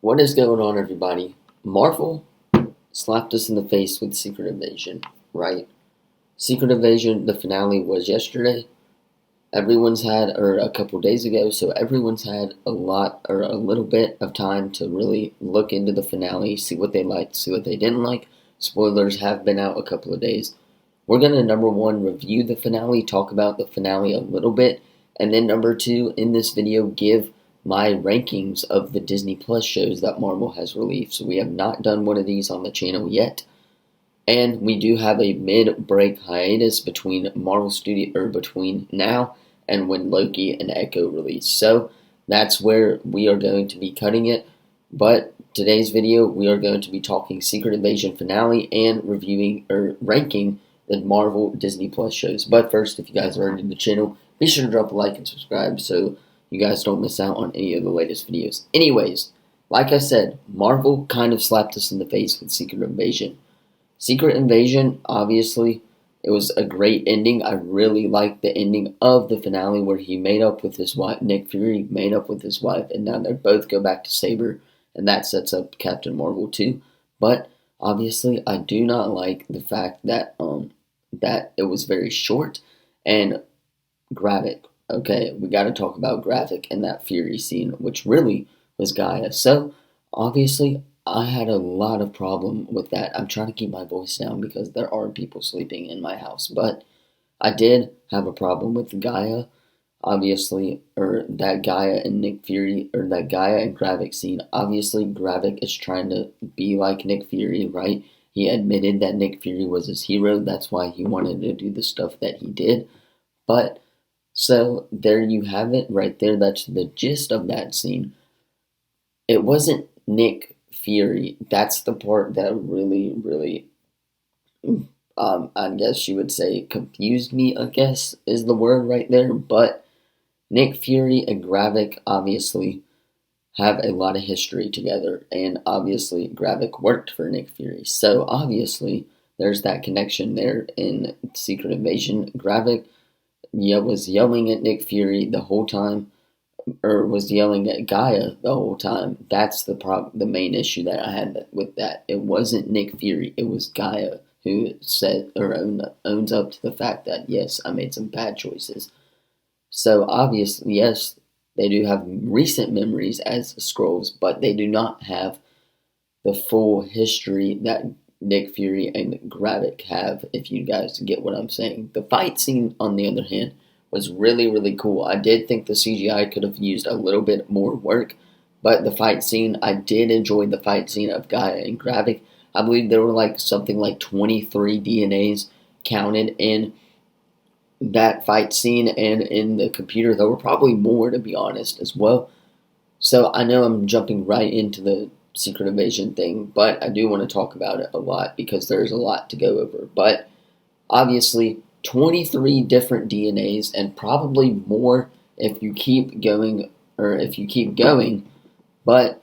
What is going on, everybody? Marvel slapped us in the face with Secret Invasion, right? Secret Invasion, the finale was yesterday. Everyone's had, or a couple days ago, so everyone's had a lot, or a little bit of time to really look into the finale, see what they liked, see what they didn't like. Spoilers have been out a couple of days. We're going to, number one, review the finale, talk about the finale a little bit, and then number two, in this video, give my rankings of the Disney Plus shows that Marvel has released. So we have not done one of these on the channel yet. And we do have a mid-break hiatus between Marvel Studio, or between now and when Loki and Echo release. So that's where we are going to be cutting it. But today's video, we are going to be talking Secret Invasion finale and reviewing or ranking the Marvel Disney Plus shows. But first, if you guys are new to the channel, be sure to drop a like and subscribe so you guys don't miss out on any of the latest videos. Anyways, like I said, Marvel kind of slapped us in the face with Secret Invasion. Secret Invasion, obviously, it was a great ending. I really liked the ending of the finale where he made up with his wife, Nick Fury made up with his wife, and now they both go back to Saber, and that sets up Captain Marvel too. But obviously, I do not like the fact that that it was very short and graphic. Okay, we got to talk about graphic and that Fury scene, which really was Gaia. So, obviously, I had a lot of problem with that. I'm trying to keep my voice down because there are people sleeping in my house. But I did have a problem with Gaia, obviously, or that Gaia and Nick Fury, or that Gaia and Gravik scene. Obviously, Gravik is trying to be like Nick Fury, right? He admitted that Nick Fury was his hero. That's why he wanted to do the stuff that he did. But so there you have it right there. That's the gist of that scene. It wasn't Nick Fury. That's the part that really, I guess you would say confused me, I guess is the word right there. But Nick Fury and Gravik obviously have a lot of history together. And obviously Gravik worked for Nick Fury. So obviously there's that connection there in Secret Invasion. Gravik was yelling at Nick Fury the whole time, or was yelling at Gaia the whole time. That's the main issue that I had with that. It wasn't Nick Fury, it was Gaia who said, or owns up to the fact that, yes, I made some bad choices. So obviously, yes, they do have recent memories as Skrulls, but they do not have the full history that Nick Fury and Gravik have, if you guys get what I'm saying. The fight scene, on the other hand, was really cool. I did think the CGI could have used a little bit more work, but the fight scene, I did enjoy the fight scene of Gaia and Gravik. I believe there were something like 23 DNAs counted in that fight scene, and in the computer there were probably more, to be honest, as well. So I know I'm jumping right into the Secret Invasion thing, but I do want to talk about it a lot because there's a lot to go over. But obviously, 23 different DNAs, and probably more if you keep going, But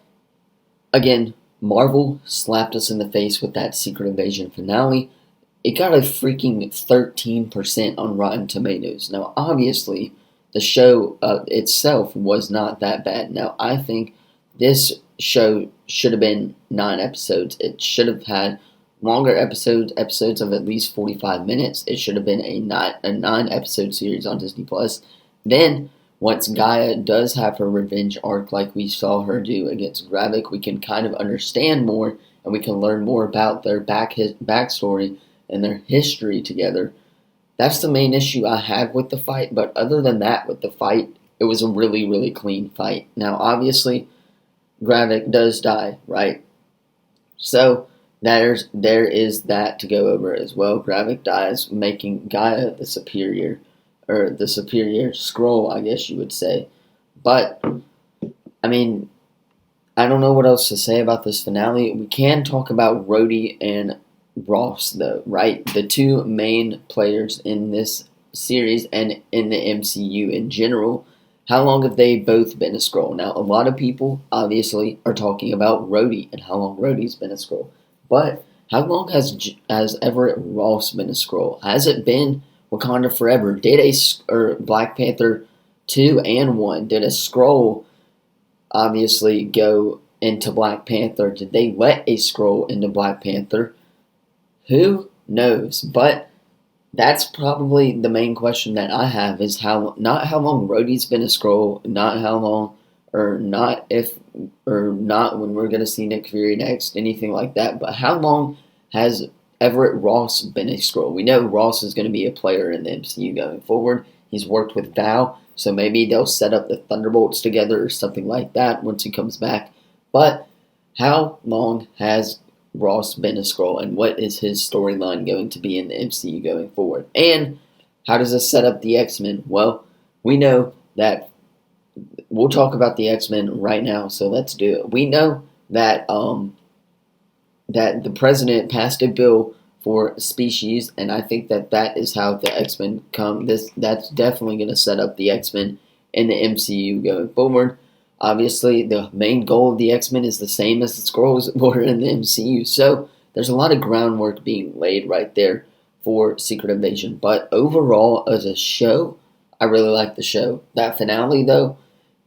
again, Marvel slapped us in the face with that Secret Invasion finale. It got a freaking 13% on Rotten Tomatoes. Now, obviously, the show itself was not that bad. Now, I think this show should have been 9 episodes. It should have had longer episodes of at least 45 minutes. It should have been a 9-episode series on Disney Plus. Then, once Gaia does have her revenge arc like we saw her do against Gravik, we can kind of understand more, and we can learn more about their backstory and their history together. That's the main issue I had with the fight, but other than that, with the fight, it was a really clean fight. Now, obviously, Gravik does die, right? So there is that to go over as well. Gravik dies, making Gaia the superior Skrull, I guess you would say. But I mean, I don't know what else to say about this finale. We can talk about Rhodey and Ross, though, right? The two main players in this series and in the MCU in general. How long have they both been a Skrull? Now, a lot of people, obviously, are talking about Rhodey and how long Rhodey's been a Skrull. But how long has Everett Ross been a Skrull? Has it been Wakanda Forever? Black Panther 2 and 1, did a Skrull obviously go into Black Panther? Did they let a Skrull into Black Panther? Who knows? But that's probably the main question that I have is not how long Rhodey's been a Skrull, not how long, or not if, or not when we're going to see Nick Fury next, anything like that, but how long has Everett Ross been a Skrull? We know Ross is going to be a player in the MCU going forward. He's worked with Val, so maybe they'll set up the Thunderbolts together or something like that once he comes back. But how long has Ross been a Skrull, and what is his storyline going to be in the MCU going forward? And how does this set up the X-Men? Well, we know that we'll talk about the X-Men right now, so let's do it. We know that that the president passed a bill for species, and I think that is how the X-Men come. That's definitely going to set up the X-Men in the MCU going forward. Obviously, the main goal of the X-Men is the same as the Skrulls were in the MCU, so there's a lot of groundwork being laid right there for Secret Invasion. But overall, as a show, I really like the show. That finale, though,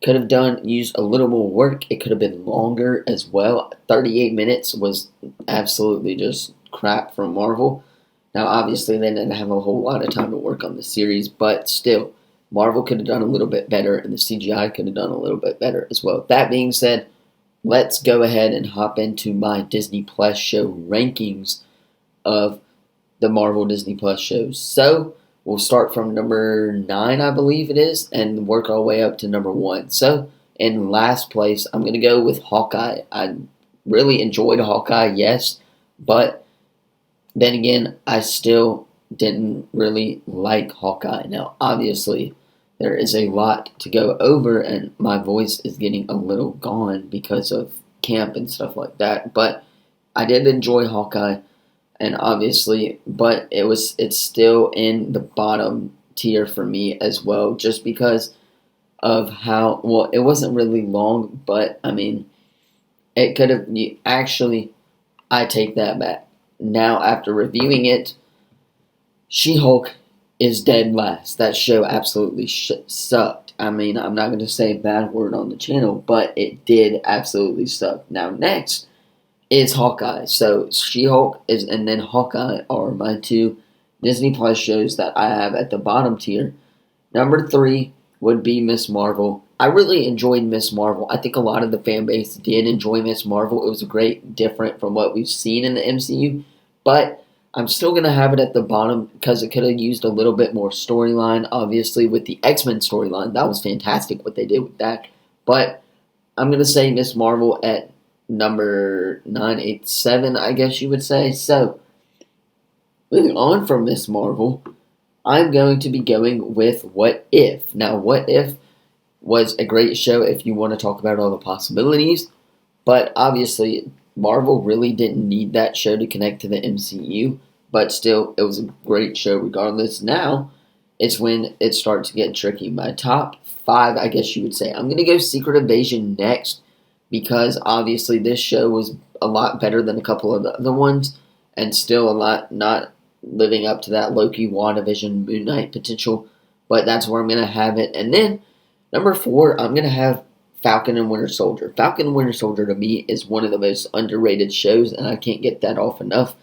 could have used a little more work. It could have been longer as well. 38 minutes was absolutely just crap from Marvel. Now, obviously, they didn't have a whole lot of time to work on the series, but still, Marvel could have done a little bit better, and the CGI could have done a little bit better as well. That being said, let's go ahead and hop into my Disney Plus show rankings of the Marvel Disney Plus shows. So, we'll start from number 9, I believe it is, and work our way up to number 1. So, in last place, I'm going to go with Hawkeye. I really enjoyed Hawkeye, yes, but then again, I still didn't really like Hawkeye. Now, obviously, there is a lot to go over, and my voice is getting a little gone because of camp and stuff like that, but I did enjoy Hawkeye. And obviously, but it's still in the bottom tier for me as well, just because of how, well, it wasn't really long, but I mean, it could have, actually, I take that back. Now, after reviewing it, She-Hulk is dead last. That show absolutely sucked. I mean, I'm not going to say a bad word on the channel, but it did absolutely suck. Now, next is Hawkeye. So She-Hulk and then Hawkeye are my 2 Disney Plus shows that I have at the bottom tier. Number 3 would be Miss Marvel. I really enjoyed Miss Marvel. I think a lot of the fan base did enjoy Miss Marvel. It was great, different from what we've seen in the MCU, but I'm still going to have it at the bottom because it could have used a little bit more storyline, obviously, with the X-Men storyline. That was fantastic what they did with that, but I'm going to say Miss Marvel at number 987, I guess you would say. So, moving on from Miss Marvel, I'm going to be going with What If. Now, What If was a great show if you want to talk about all the possibilities, but obviously, Marvel really didn't need that show to connect to the MCU, but still, it was a great show regardless. Now, it's when it starts to get tricky. My top 5, I guess you would say. I'm going to go Secret Invasion next, because obviously this show was a lot better than a couple of the other ones, and still a lot not living up to that Loki, WandaVision, Moon Knight potential, but that's where I'm going to have it. And then, number 4, I'm going to have Falcon and Winter Soldier. Falcon and Winter Soldier, to me, is one of the most underrated shows, and I can't get that off enough.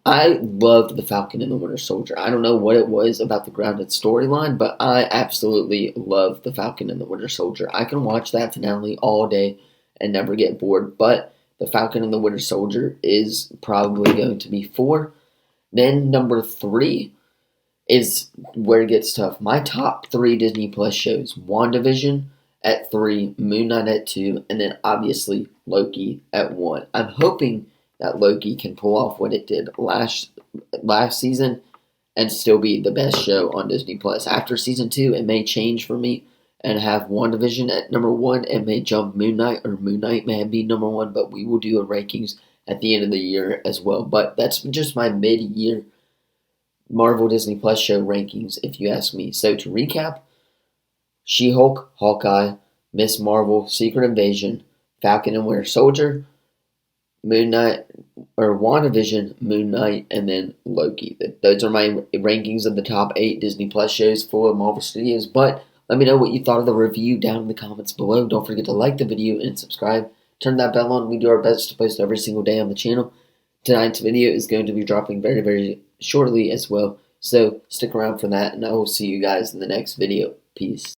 I loved the Falcon and the Winter Soldier. I don't know what it was about the grounded storyline, but I absolutely loved the Falcon and the Winter Soldier. I can watch that finale all day and never get bored, but the Falcon and the Winter Soldier is probably going to be 4. Then number 3 is where it gets tough. My top 3 Disney Plus shows: WandaVision at 3, Moon Knight at 2, and then obviously Loki at 1. I'm hoping that Loki can pull off what it did last season and still be the best show on Disney Plus. After season 2, it may change for me and have WandaVision at number 1 and may jump Moon Knight, or Moon Knight may be number 1, but we will do a rankings at the end of the year as well. But that's just my mid-year Marvel Disney Plus show rankings, if you ask me. So to recap, She-Hulk, Hawkeye, Miss Marvel, Secret Invasion, Falcon and Winter Soldier, Moon Knight, or WandaVision, Moon Knight, and then Loki. Those are my rankings of the top 8 Disney Plus shows for Marvel Studios. But let me know what you thought of the review down in the comments below. Don't forget to like the video and subscribe. turn that bell on. We do our best to post every single day on the channel. Tonight's video is going to be dropping very, very shortly as well. So stick around for that, and I will see you guys in the next video. Peace.